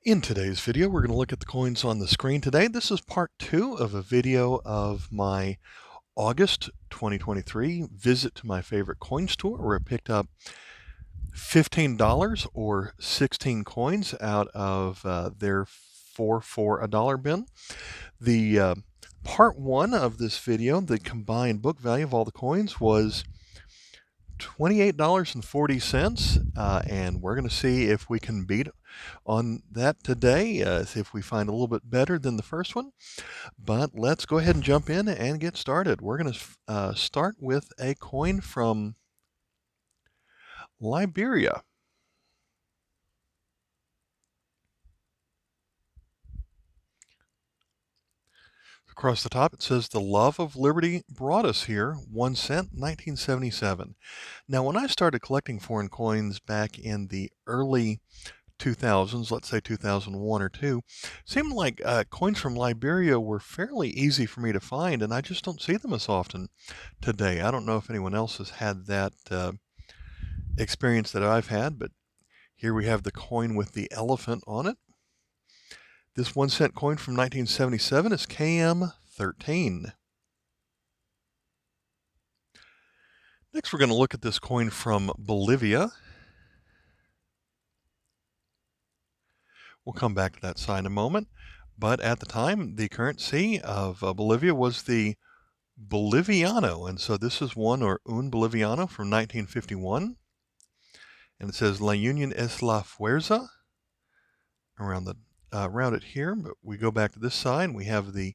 In today's video, we're going to look at the coins on the screen today. This is part 2 of a video of my August 2023 visit to my favorite coin store where I picked up $15 or 16 coins out of their 4 for a dollar bin. The part 1 of this video, the combined book value of all the coins was $28.40, and we're going to see if we can beat on that today, see if we find a little bit better than the first one. But let's go ahead and jump in and get started. We're going to start with a coin from Liberia. Across the top, it says, "The love of liberty brought us here, 1 cent, 1977. Now, when I started collecting foreign coins back in the early 2000s, let's say 2001 or 2, seemed like coins from Liberia were fairly easy for me to find, and I just don't see them as often today. I don't know if anyone else has had that experience that I've had, but here we have the coin with the elephant on it. This 1 cent coin from 1977 is KM13. Next, we're going to look at this coin from Bolivia. We'll come back to that sign in a moment. But at the time, the currency of Bolivia was the Boliviano. And so this is one, or un Boliviano, from 1951. And it says, "La Unión es la fuerza," around it here. But we go back to this side, and we have the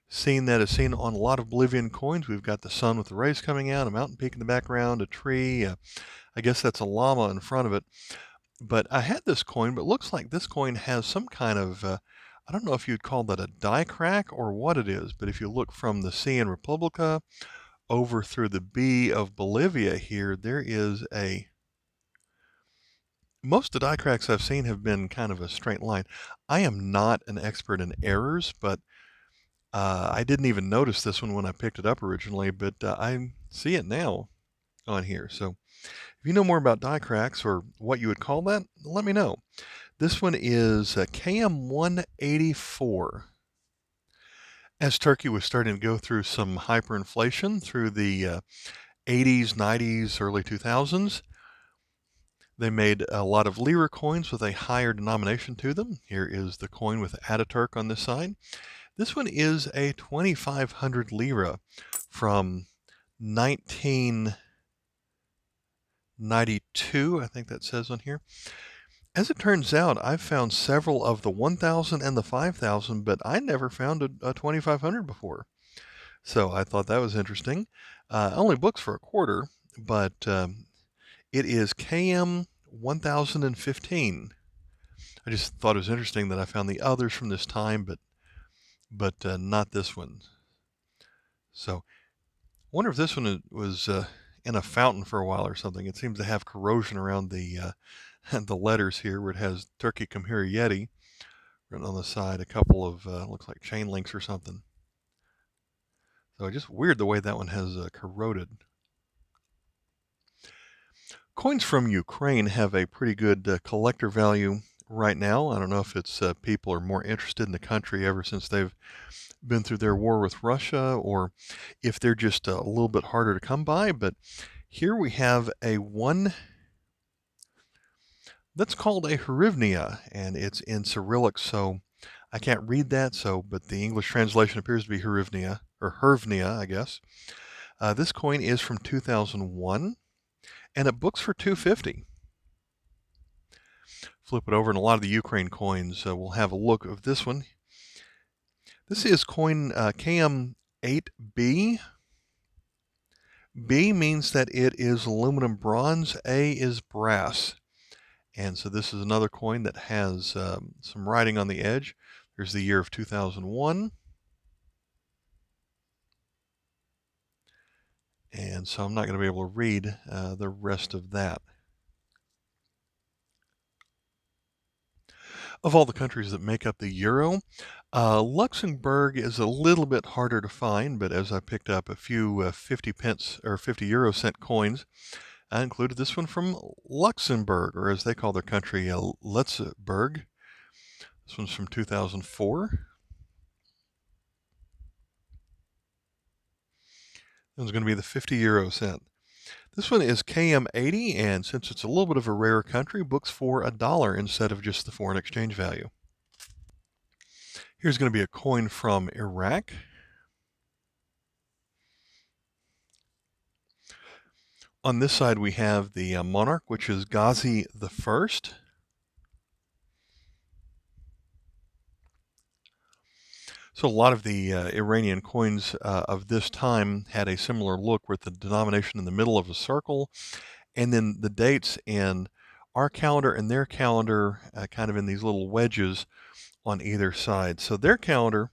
scene that is seen on a lot of Bolivian coins. We've got the sun with the rays coming out, a mountain peak in the background, a tree. I guess that's a llama in front of it. But I had this coin, but it looks like this coin has some kind of, I don't know if you'd call that a die crack or what it is, but if you look from the C in Republica over through the B of Bolivia here, there is most of the die cracks I've seen have been kind of a straight line. I am not an expert in errors, but I didn't even notice this one when I picked it up originally, but I see it now on here. So if you know more about die cracks or what you would call that, let me know. This one is KM184. As Turkey was starting to go through some hyperinflation through the 80s, 90s, early 2000s, they made a lot of lira coins with a higher denomination to them. Here is the coin with Ataturk on this side. This one is a 2,500 lira from 1992, I think that says on here. As it turns out, I've found several of the 1,000 and the 5,000, but I never found a 2,500 before. So I thought that was interesting. Only books for a quarter, but it is KM 1015. I just thought it was interesting that I found the others from this time, but not this one. So I wonder if this one was in a fountain for a while or something. It seems to have corrosion around the the letters here, where it has "Turkey Come Here Yeti" written on the side, a couple of looks like chain links or something. So just weird the way that one has corroded. Coins from Ukraine have a pretty good collector value right now. I don't know if it's people are more interested in the country ever since they've been through their war with Russia, or if they're just a little bit harder to come by. But here we have a one that's called a hryvnia, and it's in Cyrillic, so I can't read that. But the English translation appears to be hryvnia, or hervnia, I guess. This coin is from 2001, and it books for $2.50. Flip it over, and a lot of the Ukraine coins, we'll have a look of this one. This is coin KM8B. B means that it is aluminum bronze. A is brass. And so this is another coin that has some writing on the edge. There's the year of 2001. And so I'm not going to be able to read the rest of that. Of all the countries that make up the euro, Luxembourg is a little bit harder to find, but as I picked up a few 50 pence or 50 euro cent coins, I included this one from Luxembourg, or as they call their country, Luxembourg. This one's from 2004. This one's going to be the 50 euro cent. This one is KM80, and since it's a little bit of a rare country, books for $1 instead of just the foreign exchange value. Here's going to be a coin from Iraq. On this side, we have the monarch, which is Ghazi the First. So a lot of the Iranian coins of this time had a similar look with the denomination in the middle of a circle, and then the dates in our calendar and their calendar kind of in these little wedges on either side. So their calendar,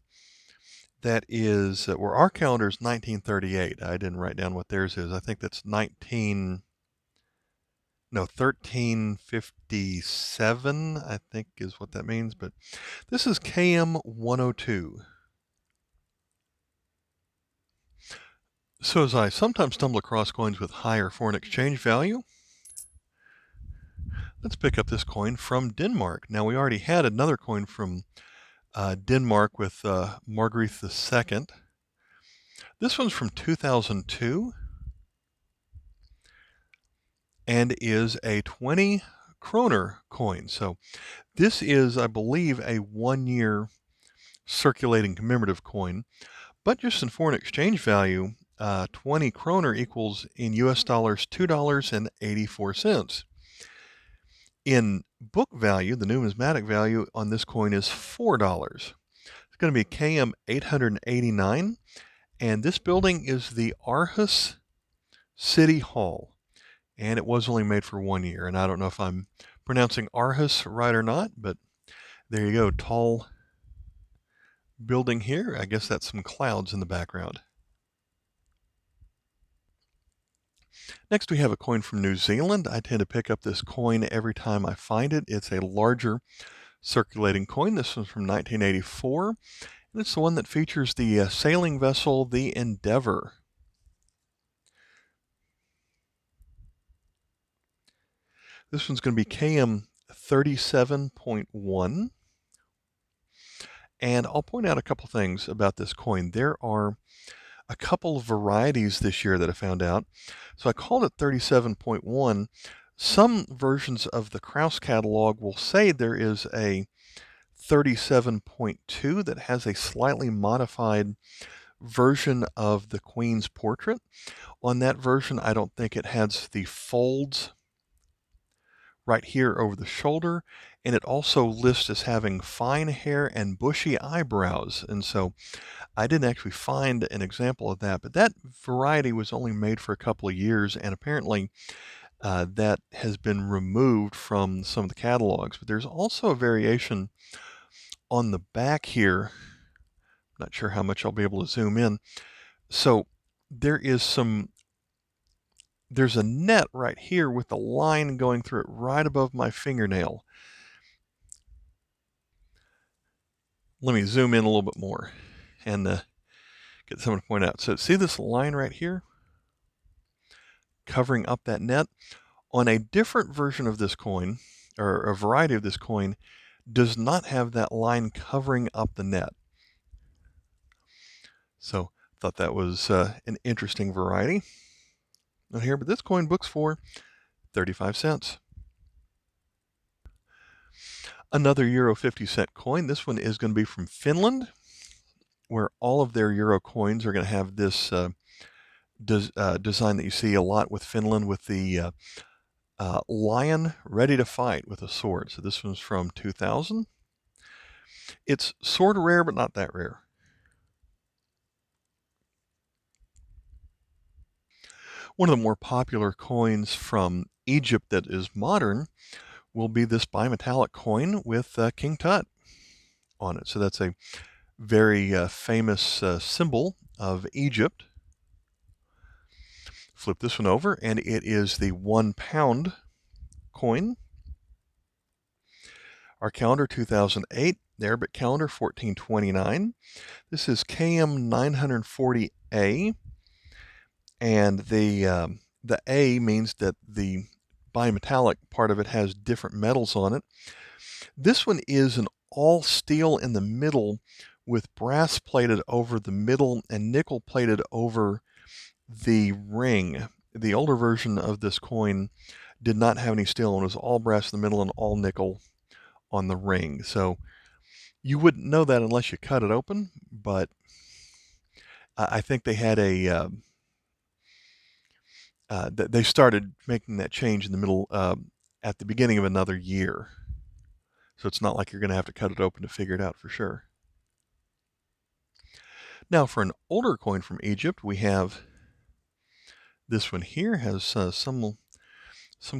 that is, where our calendar is 1938. I didn't write down what theirs is. I think that's 1357, I think is what that means. But this is KM 102. So as I sometimes stumble across coins with higher foreign exchange value, let's pick up this coin from Denmark. Now, we already had another coin from Denmark with Margrethe II. This one's from 2002 and is a 20 kroner coin. So this is, I believe, a 1-year circulating commemorative coin, but just in foreign exchange value, 20 kroner equals in US dollars $2.84. In book value, the numismatic value on this coin is $4. It's going to be KM 889, and this building is the Aarhus City Hall, and it was only made for 1 year, and I don't know if I'm pronouncing Aarhus right or not, but there you go, tall building here. I guess that's some clouds in the background. Next, we have a coin from New Zealand. I tend to pick up this coin every time I find it. It's a larger circulating coin. This one's from 1984, and it's the one that features the sailing vessel, the Endeavour. This one's going to be KM 37.1. And I'll point out a couple things about this coin. There are a couple of varieties this year that I found out. So I called it 37.1. Some versions of the Kraus catalog will say there is a 37.2 that has a slightly modified version of the Queen's portrait. On that version, I don't think it has the folds right here over the shoulder, and it also lists as having fine hair and bushy eyebrows. And so I didn't actually find an example of that, but that variety was only made for a couple of years, and apparently that has been removed from some of the catalogs. But there's also a variation on the back here. Not sure how much I'll be able to zoom in. So there's a net right here with a line going through it right above my fingernail. Let me zoom in a little bit more and get someone to point out. So see this line right here covering up that net? On a different version of this coin, or a variety of this coin, does not have that line covering up the net. So I thought that was an interesting variety here, but this coin books for 35 cents. Another Euro 50-cent coin. This one is going to be from Finland, where all of their Euro coins are going to have this design that you see a lot with Finland, with the lion ready to fight with a sword. So this one's from 2000. It's sort of rare, but not that rare. One of the more popular coins from Egypt that is modern will be this bimetallic coin with King Tut on it. So that's a very famous symbol of Egypt. Flip this one over, and it is the 1 pound coin. Our calendar 2008, the Arabic calendar 1429. This is KM 940A, and the A means that the bimetallic part of it has different metals on it. This one is an all steel in the middle with brass plated over the middle and nickel plated over the ring. The older version of this coin did not have any steel and was all brass in the middle and all nickel on the ring. So you wouldn't know that unless you cut it open, but I think they had they started making that change in the middle at the beginning of another year. So it's not like you're going to have to cut it open to figure it out for sure. Now for an older coin from Egypt, we have this one here, has some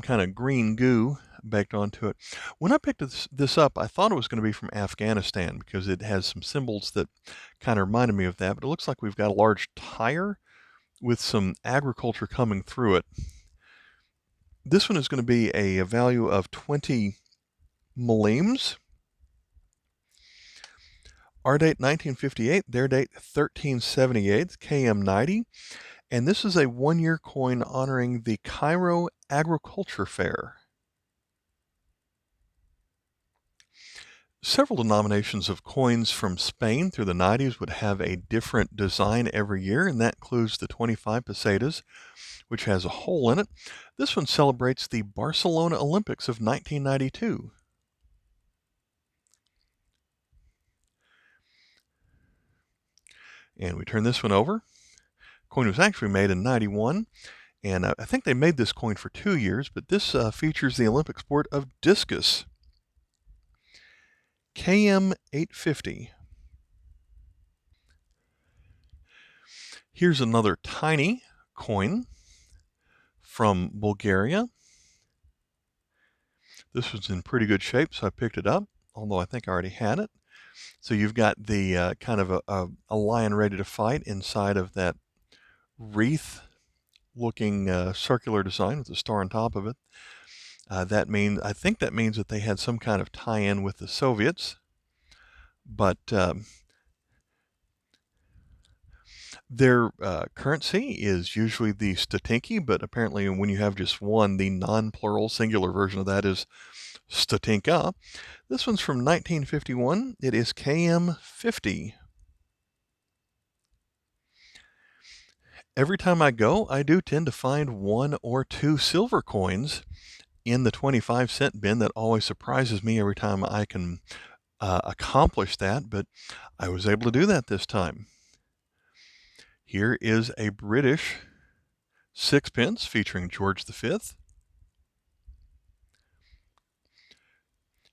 kind of green goo baked onto it. When I picked this up, I thought it was going to be from Afghanistan because it has some symbols that kind of reminded me of that, but it looks like we've got a large tire with some agriculture coming through it. This one is going to be a value of 20 millémes. Our date 1958, their date 1378, KM90. And this is a one-year coin honoring the Cairo Agriculture Fair. Several denominations of coins from Spain through the 90s would have a different design every year, and that includes the 25 pesetas, which has a hole in it. This one celebrates the Barcelona Olympics of 1992. And we turn this one over. The coin was actually made in 91, and I think they made this coin for 2 years, but this features the Olympic sport of discus. KM 850. Here's another tiny coin from Bulgaria. This was in pretty good shape, so I picked it up, although I think I already had it. So you've got the kind of a lion ready to fight inside of that wreath-looking circular design with a star on top of it. I think that means that they had some kind of tie-in with the Soviets, but their currency is usually the statinki, but apparently when you have just one, the non-plural singular version of that is statinka. This one's from 1951. It is KM50. Every time I go, I do tend to find 1 or 2 silver coins in the 25-cent bin. That always surprises me every time I can accomplish that, but I was able to do that this time. Here is a British sixpence featuring George V.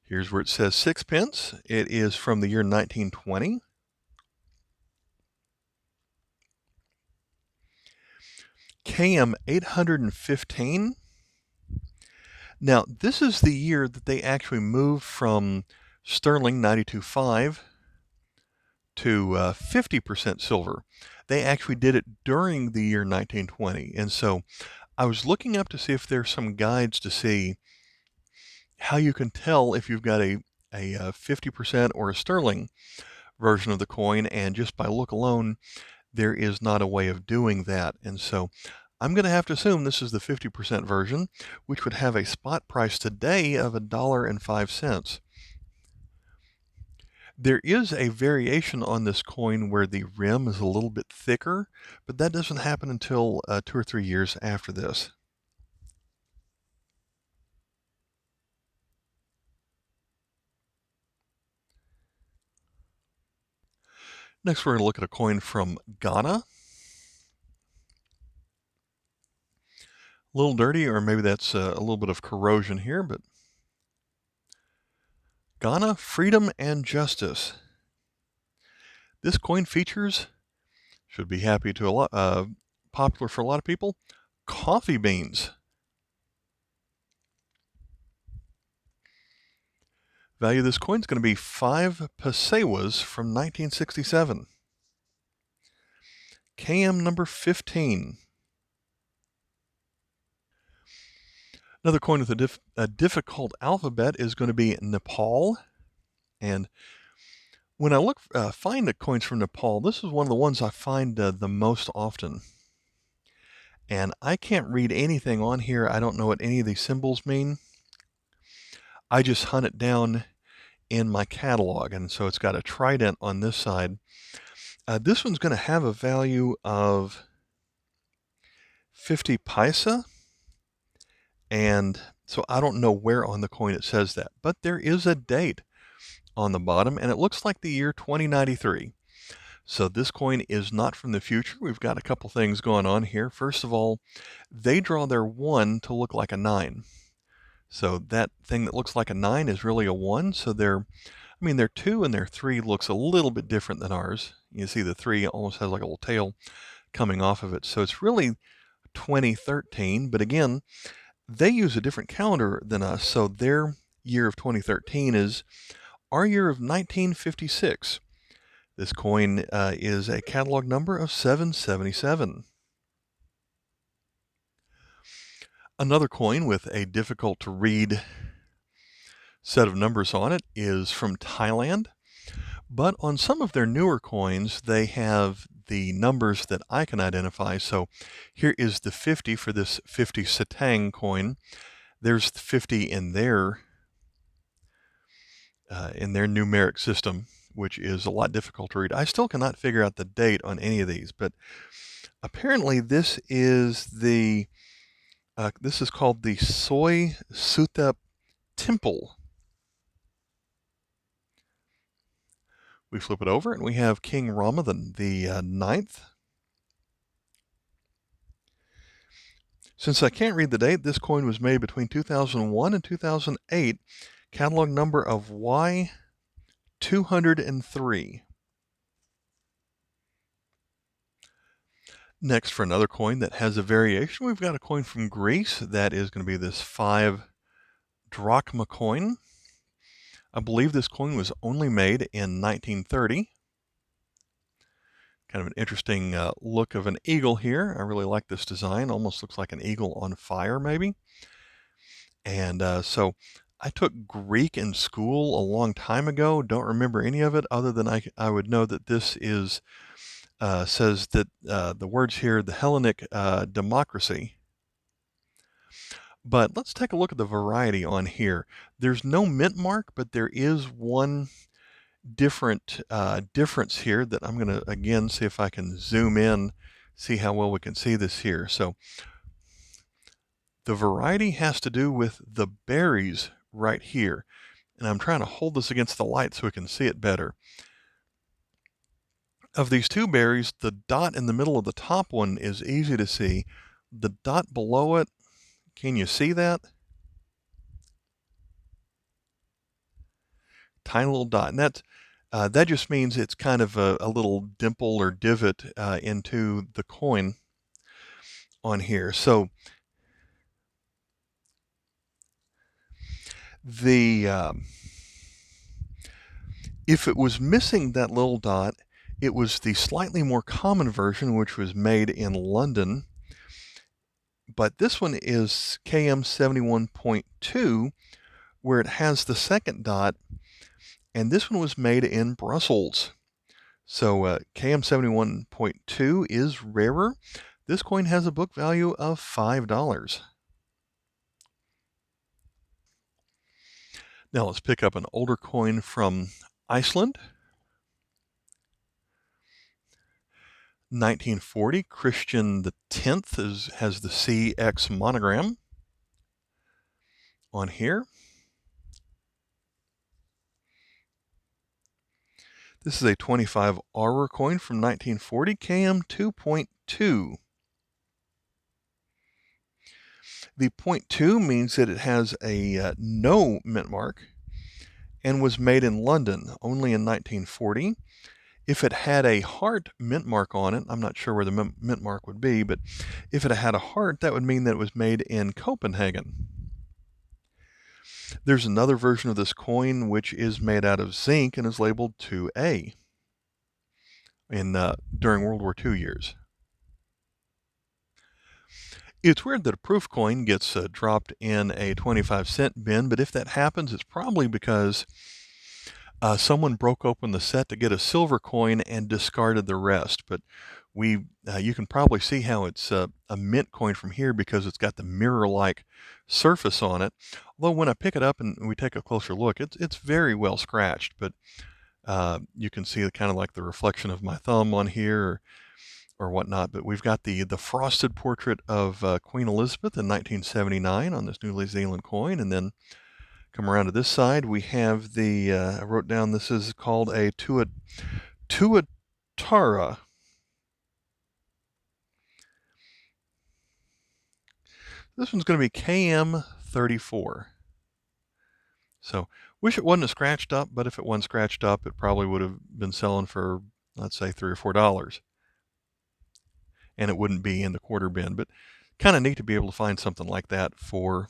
Here's where it says sixpence. It is from the year 1920. KM 815. Now, this is the year that they actually moved from sterling 92.5 to 50% silver. They actually did it during the year 1920. And so I was looking up to see if there's some guides to see how you can tell if you've got a 50% or a sterling version of the coin, and just by look alone, there is not a way of doing that. And so I'm going to have to assume this is the 50% version, which would have a spot price today of $1.05. There is a variation on this coin where the rim is a little bit thicker, but that doesn't happen until 2 or 3 years after this. Next, we're going to look at a coin from Ghana. A little dirty, or maybe that's a little bit of corrosion here, but Ghana, freedom and justice. This coin features, should be happy to a lot, popular for a lot of people, coffee beans. Value of this coin is going to be 5 pesewas from 1967. KM number 15. Another coin with a difficult alphabet is going to be Nepal. And when I find the coins from Nepal, this is one of the ones I find the most often. And I can't read anything on here. I don't know what any of these symbols mean. I just hunt it down in my catalog, and so it's got a trident on this side. This one's going to have a value of 50 paisa, and so I don't know where on the coin it says that, but there is a date on the bottom, and it looks like the year 2093. So this coin is not from the future. We've got a couple things going on here. First of all, they draw their 1 to look like a 9. So that thing that looks like a 9 is really a 1. So their 2 and their 3 looks a little bit different than ours. You see the 3 almost has like a little tail coming off of it. So it's really 2013, but again, they use a different calendar than us. So their year of 2013 is our year of 1956. This coin is a catalog number of 777. Another coin with a difficult to read set of numbers on it is from Thailand, but on some of their newer coins, they have the numbers that I can identify. So here is the 50 for this 50 satang coin. There's the 50 in their numeric system, which is a lot difficult to read. I still cannot figure out the date on any of these, but apparently this is called the Soy Sutep Temple. We flip it over and we have King Rama the ninth. Since I can't read the date, this coin was made between 2001 and 2008. Catalog number of Y203. Next, for another coin that has a variation, we've got a coin from Greece that is going to be this 5 drachma coin. I believe this coin was only made in 1930. Kind of an interesting look of an eagle here. I really like this design. Almost looks like an eagle on fire, maybe. And so I took Greek in school a long time ago. Don't remember any of it other than I would know that this is says that the words here, the Hellenic democracy. But let's take a look at the variety on here. There's no mint mark, but there is one difference here that I'm going to again see if I can zoom in, see how well we can see this here. So the variety has to do with the berries right here. And I'm trying to hold this against the light so we can see it better. Of these two berries, the dot in the middle of the top one is easy to see. The dot below it, can you see that? Tiny little dot. And that just means it's kind of a little dimple or divot into the coin on here. So if it was missing that little dot, it was the slightly more common version, which was made in London. But this one is KM 71.2, where it has the second dot, and this one was made in Brussels. So KM 71.2 is rarer. This coin has a book value of $5. Now let's pick up an older coin from Iceland. 1940, Christian X has the CX monogram on here. This is a 25 Aura coin from 1940, KM 2.2. The 0.2 means that it has a no mint mark and was made in London only in 1940. If it had a heart mint mark on it, I'm not sure where the mint mark would be, but if it had a heart, that would mean that it was made in Copenhagen. There's another version of this coin which is made out of zinc and is labeled 2A during World War II years. It's weird that a proof coin gets dropped in a 25-cent bin, but if that happens, it's probably because someone broke open the set to get a silver coin and discarded the rest. But you can probably see how it's a mint coin from here because it's got the mirror-like surface on it. Although when I pick it up and we take a closer look, it's very well scratched, but you can see kind of like the reflection of my thumb on here or whatnot. But we've got the frosted portrait of Queen Elizabeth in 1979 on this New Zealand coin, and then come around to this side, we have the, I wrote down this is called a Tuatara. This one's going to be KM34. So, wish it wasn't scratched up, but if it wasn't scratched up, it probably would have been selling for, let's say, $3 or $4. And it wouldn't be in the quarter bin. But kind of neat to be able to find something like that for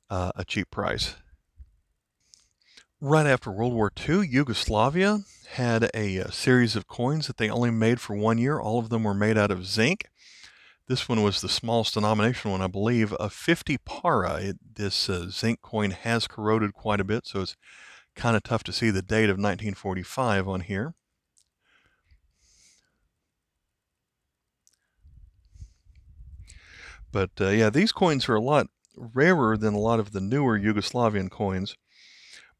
a cheap price. Right after World War II, Yugoslavia had a series of coins that they only made for 1 year. All of them were made out of zinc. This one was the smallest denomination one, I believe, of 50 para. This zinc coin has corroded quite a bit, so it's kind of tough to see the date of 1945 on here. But yeah, these coins are a lot rarer than a lot of the newer Yugoslavian coins,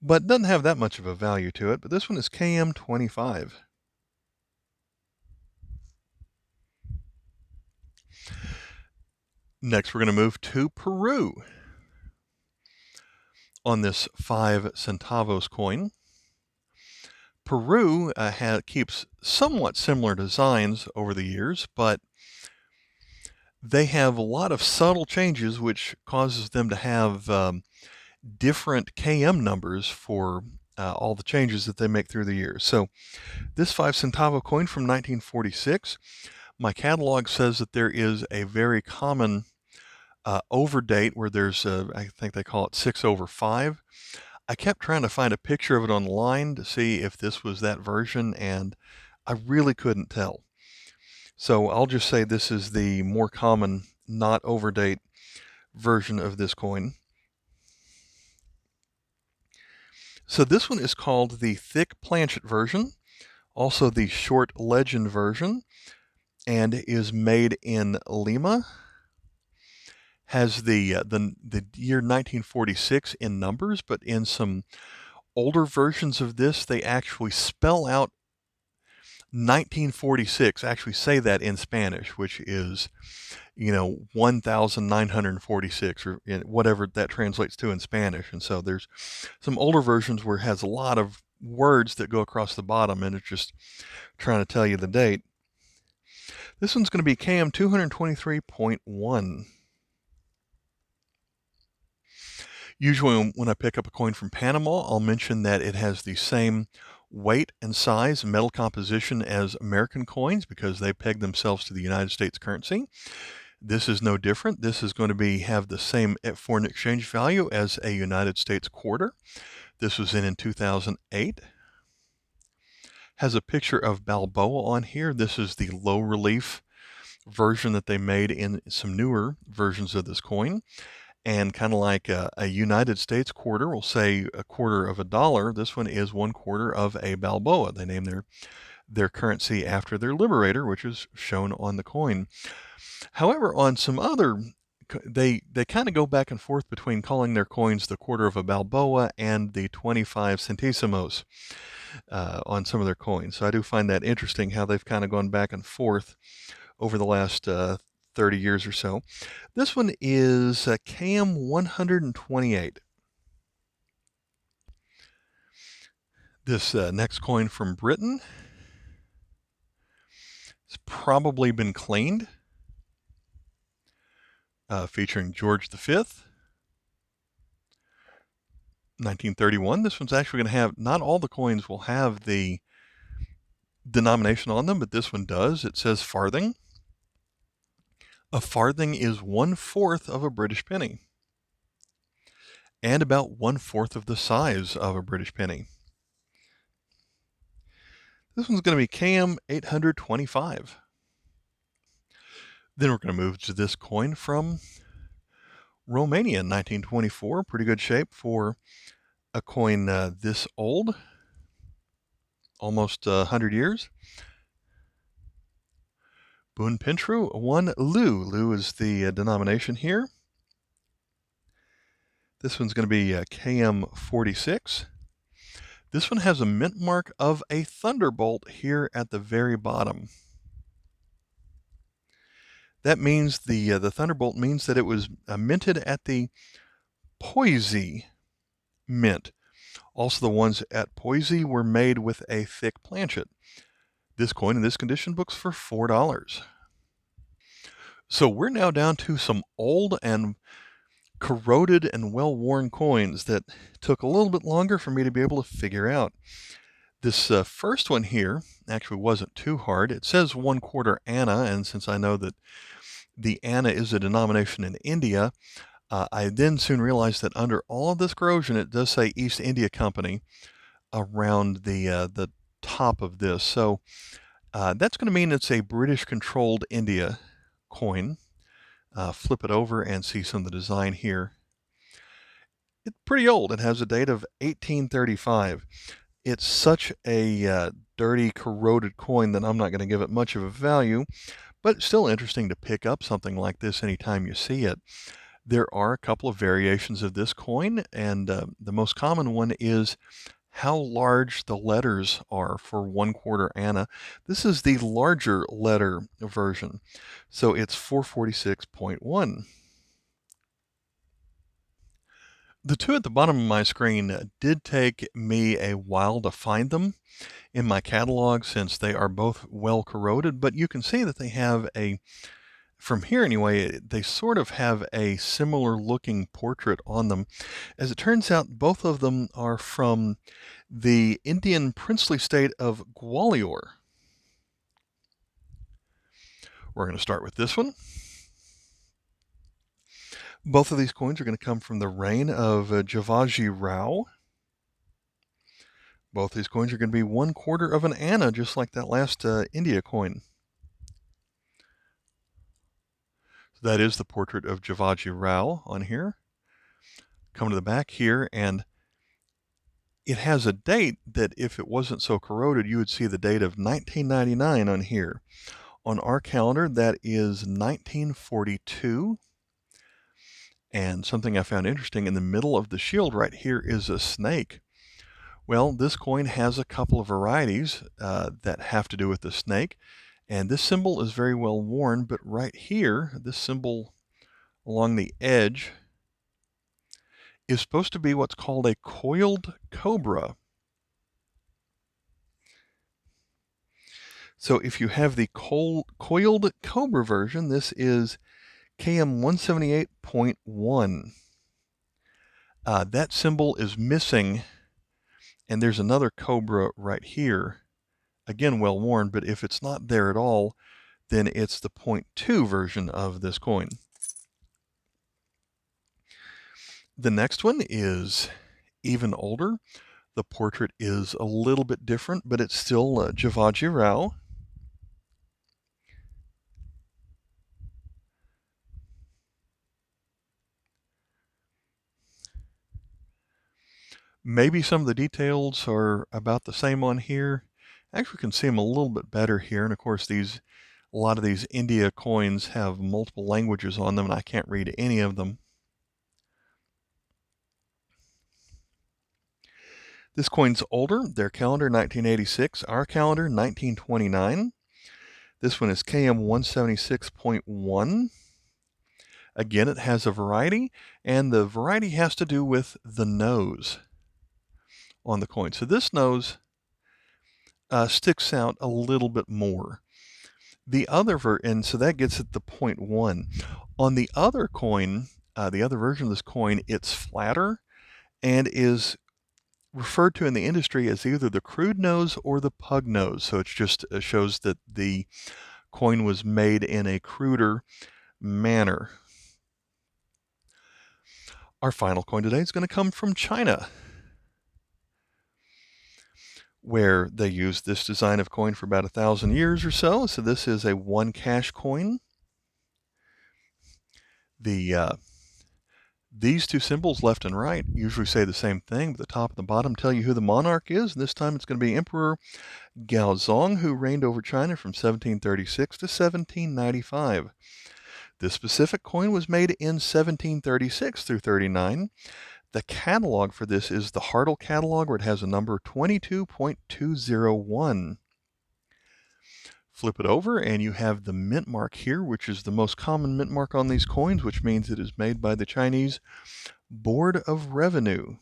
but doesn't have that much of a value to it. But this one is KM25. Next, we're going to move to Peru on this 5 centavos coin. Peru keeps somewhat similar designs over the years, but they have a lot of subtle changes which causes them to have different KM numbers for all the changes that they make through the years. So this 5 centavo coin from 1946, my catalog says that there is a very common overdate where there's, I think they call it 6/5. I kept trying to find a picture of it online to see if this was that version, and I really couldn't tell. So I'll just say this is the more common, not overdate version of this coin. So this one is called the thick planchet version, also the short legend version, and is made in Lima. Has the year 1946 in numbers, but in some older versions of this, they actually spell out 1946, actually say that in Spanish, which is, 1946 or whatever that translates to in Spanish. And so there's some older versions where it has a lot of words that go across the bottom, and it's just trying to tell you the date. This one's going to be KM 223.1. Usually when I pick up a coin from Panama, I'll mention that it has the same weight and size and metal composition as American coins because they peg themselves to the United States currency. This is no different. This is going to have the same foreign exchange value as a United States quarter. This was in 2008. Has a picture of Balboa on here. This is the low relief version that they made in some newer versions of this coin. And kind of like a United States quarter, we'll say a quarter of a dollar. This one is 1/4 of a Balboa. They name their currency after their liberator, which is shown on the coin. However, on some other, they kind of go back and forth between calling their coins the quarter of a Balboa and the 25 centésimos on some of their coins. So I do find that interesting how they've kind of gone back and forth over the last 30 years or so. This one is KM 128. This next coin from Britain has probably been cleaned, featuring George V. 1931. This one's actually going to have, not all the coins will have the denomination on them, but this one does. It says farthing. A farthing is 1/4 of a British penny and about 1/4 of the size of a British penny. This one's going to be KM 825. Then we're going to move to this coin from Romania in 1924. Pretty good shape for a coin this old, almost 100 years. Bun Pentru, 1 leu. Leu is the denomination here. This one's going to be KM46. This one has a mint mark of a thunderbolt here at the very bottom. That means the thunderbolt means that it was minted at the Poissy mint. Also, the ones at Poissy were made with a thick planchet. This coin in this condition books for $4. So we're now down to some old and corroded and well-worn coins that took a little bit longer for me to be able to figure out. This first one here actually wasn't too hard. It says 1/4 Anna, and since I know that the Anna is a denomination in India, I then soon realized that under all of this corrosion, it does say East India Company around the top of this. So that's going to mean it's a British-controlled India coin. Flip it over and see some of the design here. It's pretty old. It has a date of 1835. It's such a dirty, corroded coin that I'm not going to give it much of a value, but it's still interesting to pick up something like this anytime you see it. There are a couple of variations of this coin, and the most common one is how large the letters are for 1/4 Anna. This is the larger letter version, so it's 446.1. The two at the bottom of my screen did take me a while to find them in my catalog since they are both well corroded, but you can see that they have from here anyway, they sort of have a similar looking portrait on them. As it turns out, both of them are from the Indian princely state of Gwalior. We're going to start with this one. Both of these coins are going to come from the reign of Javaji Rao. Both these coins are going to be 1/4 of an Anna, just like that last India coin. So that is the portrait of Javaji Rao on here. Come to the back here, and it has a date that if it wasn't so corroded, you would see the date of 1999 on here. On our calendar, that is 1942. And something I found interesting, in the middle of the shield right here is a snake. Well, this coin has a couple of varieties that have to do with the snake. And this symbol is very well worn, but right here, this symbol along the edge is supposed to be what's called a coiled cobra. So if you have the coiled cobra version, this is KM 178.1. That symbol is missing, and there's another cobra right here. Again, well worn, but if it's not there at all, then it's the 0.2 version of this coin. The next one is even older. The portrait is a little bit different, but it's still Javaji Rao. Maybe some of the details are about the same on here. Actually, can see them a little bit better here. And of course, a lot of these India coins have multiple languages on them, and I can't read any of them. This coin's older. Their calendar, 1986. Our calendar, 1929. This one is KM 176.1. Again, it has a variety, and the variety has to do with the nose on the coin. So this nose sticks out a little bit more. The other and so that gets it the 0.1. On the other coin, the other version of this coin, it's flatter and is referred to in the industry as either the crude nose or the pug nose. So it just shows that the coin was made in a cruder manner. Our final coin today is going to come from China, where they used this design of coin for about 1,000 years or so. So this is a 1 cash coin. These two symbols, left and right, usually say the same thing, but the top and the bottom tell you who the monarch is. And this time it's going to be Emperor Gaozong, who reigned over China from 1736 to 1795. This specific coin was made in 1736 through 39. The catalog for this is the Hartle catalog, where it has a number 22.201. Flip it over and you have the mint mark here, which is the most common mint mark on these coins, which means it is made by the Chinese Board of Revenue.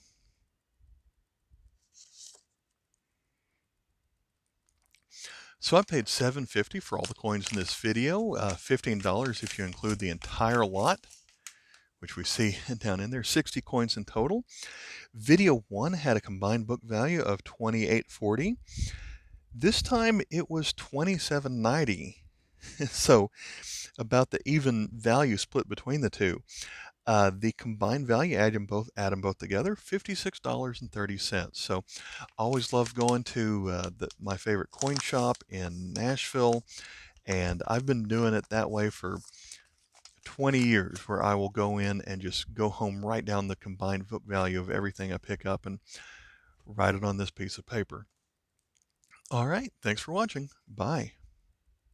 So I paid $7.50 for all the coins in this video, $15 if you include the entire lot, which we see down in there, 60 coins in total. Video 1 had a combined book value of $28.40. This time it was $27.90. So about the even value split between the two. The combined value, add them both together, $56.30. So always love going to my favorite coin shop in Nashville, and I've been doing it that way for 20 years, where I will go in and just go home, write down the combined book value of everything I pick up and write it on this piece of paper. All right, thanks for watching. Bye.